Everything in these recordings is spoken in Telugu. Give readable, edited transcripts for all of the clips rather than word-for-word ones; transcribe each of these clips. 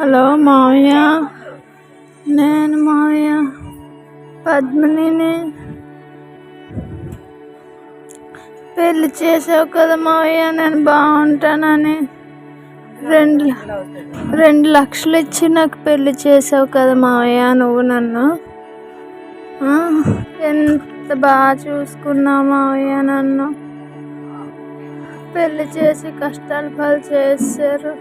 హలో మావయ్య, నేను మావయ్య పద్మినిని. పెళ్ళి చేసావు కదా మావయ్య, నేను బాగుంటానని 2 లక్షలు ఇచ్చి నాకు పెళ్ళి చేసావు కదా మావయ్య. నువ్వు నన్ను ఎంత బాగా చూసుకున్నావు మావయ్య. నన్ను పెళ్ళి చేసి కష్టాలు పాలు చేశారు.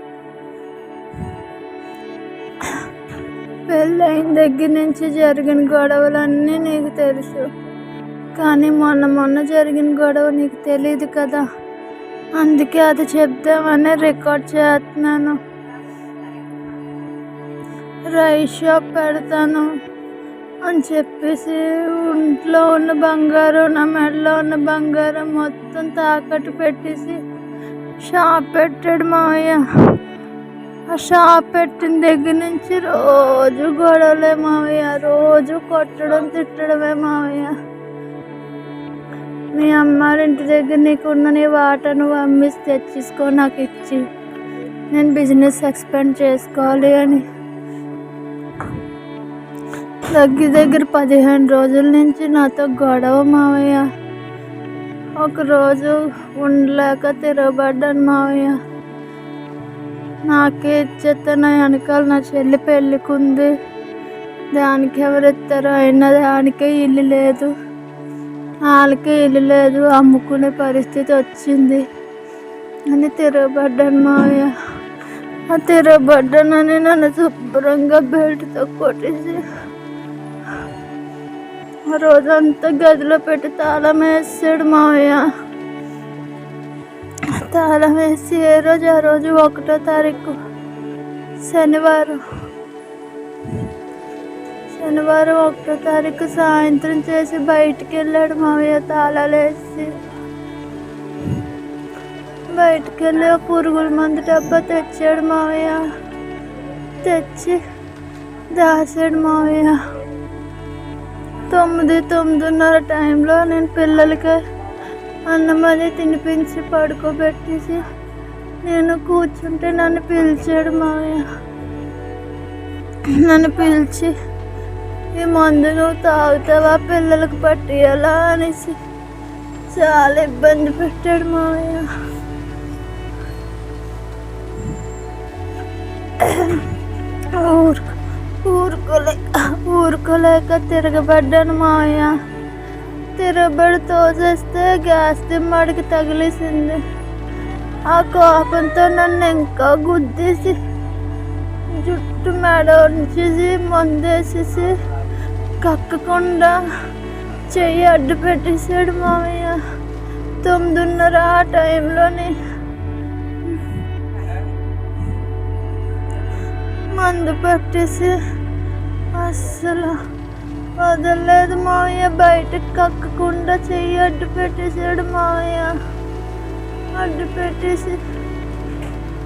పెళ్ళైన దగ్గర నుంచి జరిగిన గొడవలన్నీ నీకు తెలుసు, కానీ మొన్న జరిగిన గొడవ నీకు తెలియదు కదా. అందుకే అది చెప్దామని రికార్డ్ చేస్తున్నాను. రైస్ షాప్ పెడతాను అని చెప్పేసి ఒంట్లో ఉన్న బంగారం, నా మెడలో ఉన్న బంగారం మొత్తం తాకట్టు పెట్టేసి షాప్ పెట్టాడు మావయ్య. ఆ షాప్ పెట్టిన దగ్గర నుంచి రోజు గొడవలే మావయ్య, రోజు కొట్టడం తిట్టడమే మావయ్య. మీ అమ్మారింటి దగ్గర నీకున్న నీ వాటా నువ్వు అమ్మేసి తెచ్చేసుకో నాకు ఇచ్చి, నేను బిజినెస్ ఎక్స్పాండ్ చేసుకోవాలి అని దగ్గర 15 రోజుల నుంచి నాతో గొడవ మావయ్య. ఒకరోజు ఉండలేక తిరగబడ్డాను మావయ్య. నాకే ఇచ్చేస్తే నా వెనకాల నా చెల్లి పెళ్ళికుంది, దానికి ఎవరెత్తారో అయినా దానికే ఇల్లు లేదు, వాళ్ళకే ఇల్లు లేదు, అమ్ముకునే పరిస్థితి వచ్చింది అని తిరగబడ్డాను మావయ్య. ఆ తిరగబడ్డానని నన్ను శుభ్రంగా బెల్ట్తో కొట్టేసి ఆ రోజంతా గదిలో పెట్టి తాళం వేసాడు మావయ్య. తాళం వేసి ఆ రోజు 1వ తారీఖు శనివారం 1వ తారీఖు సాయంత్రం చేసి బయటికి వెళ్ళాడు మావయ్య. తాళాలు వేసి బయటికి వెళ్ళి పురుగుల మందు డబ్బా తెచ్చాడు మావయ్య. తెచ్చి దాసాడు మావయ్య. 9:30 టైంలో నేను పిల్లలకి అన్నం అది తినిపించి పడుకోబెట్టేసి నేను కూర్చుంటే నన్ను పిలిచాడు మావయ్య. నన్ను పిలిచి ఈ మందు నువ్వు తాగుతావా, పిల్లలకు పట్టియాలా అనేసి చాలా ఇబ్బంది పెట్టాడు మావయ్య. ఊరుకోలేక తిరగబడ్డాను మావయ్య. తిరగబడి తోసేస్తే గ్యాస్ దిమ్మడికి తగిలేసింది. ఆ కోపంతో నన్ను ఇంకా గుద్దేసి జుట్టు మెడ ఉంచేసి మందేసేసి కక్కకుండా చెయ్యి అడ్డు పెట్టేశాడు మావయ్య. 9:30 ఆ టైంలోని మందు పట్టేసి అస్సలు వదలలేదు మావయ్య. బయటకు కక్కకుండా చెయ్యి అడ్డు పెట్టేశాడు మావయ్య. అడ్డు పెట్టేసి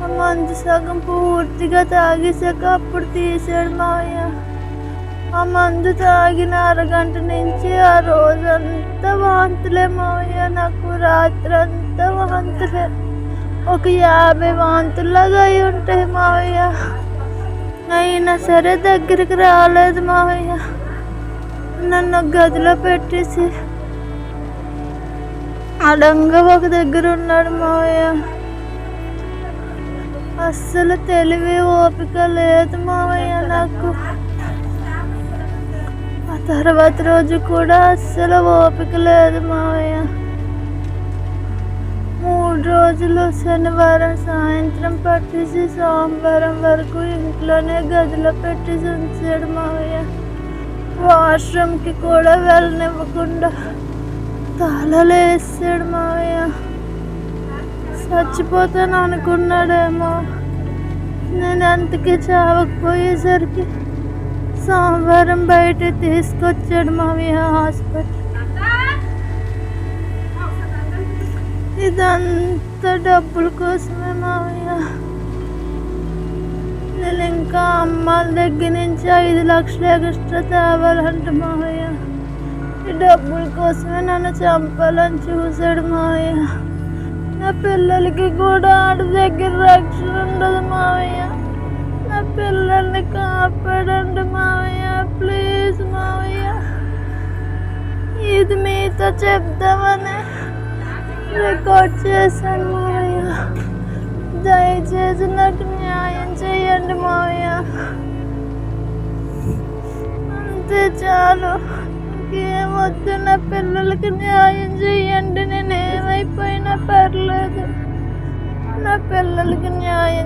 ఆ మందు సగం పూర్తిగా తాగేసాక అప్పుడు తీసాడు మావయ్య. ఆ మందు తాగిన అరగంట నుంచి ఆ రోజంతా వాంతులే మావయ్య. నాకు రాత్రి అంతా వాంతులే, ఒక 50 వాంతుల్లాగా అయి ఉంటాయి మావయ్య. అయినా సరే దగ్గరికి రాలేదు మావయ్య. నన్ను గదిలో పెట్టేసి అడంగా ఒక దగ్గర ఉన్నాడు మావయ్య. అస్సలు తెలివి ఓపిక లేదు మావయ్య నాకు. ఆ తర్వాత రోజు కూడా అస్సలు ఓపిక లేదు మావయ్య. 3 రోజులు శనివారం సాయంత్రం పట్టేసి సోమవారం వరకు ఇంట్లోనే గదిలో పెట్టేసి ఉంచాడు మావయ్య. వాష్రూమ్కి కూడా వెళ్ళనివ్వకుండా తాళాలు వేసాడు మావయ్య. చచ్చిపోతాను అనుకున్నాడేమో. నేను అంతకీ చావకపోయేసరికి సోమవారం బయట తీసుకొచ్చాడు మావయ్య హాస్పిటల్. ఇదంతా డబ్బుల కోసమే మావయ్య. నేను ఇంకా అమ్మాల దగ్గర నుంచి 5 లక్షలు ఎక్స్ట్రా తేవాలంట మావయ్య. ఈ డబ్బుల కోసమే నన్ను చంపాలని చూశాడు మావయ్య. నా పిల్లలకి కూడా ఆడి దగ్గర రక్షణ ఉండదు మావయ్య. నా పిల్ల పిల్లల్ని కాపాడండి మావయ్య, ప్లీజ్ మావయ్య. ఇది మీతో చెప్దామని రికార్డ్ చేశాను మావయ్య. దయచేసి నాకు న్యాయం చేయండి మావయ్య, అంతే చాలు. ఇంకేమొద్దు, నా పిల్లలకి న్యాయం చేయండి. నేను ఏమైపోయినా పర్లేదు, నా పిల్లలకి న్యాయం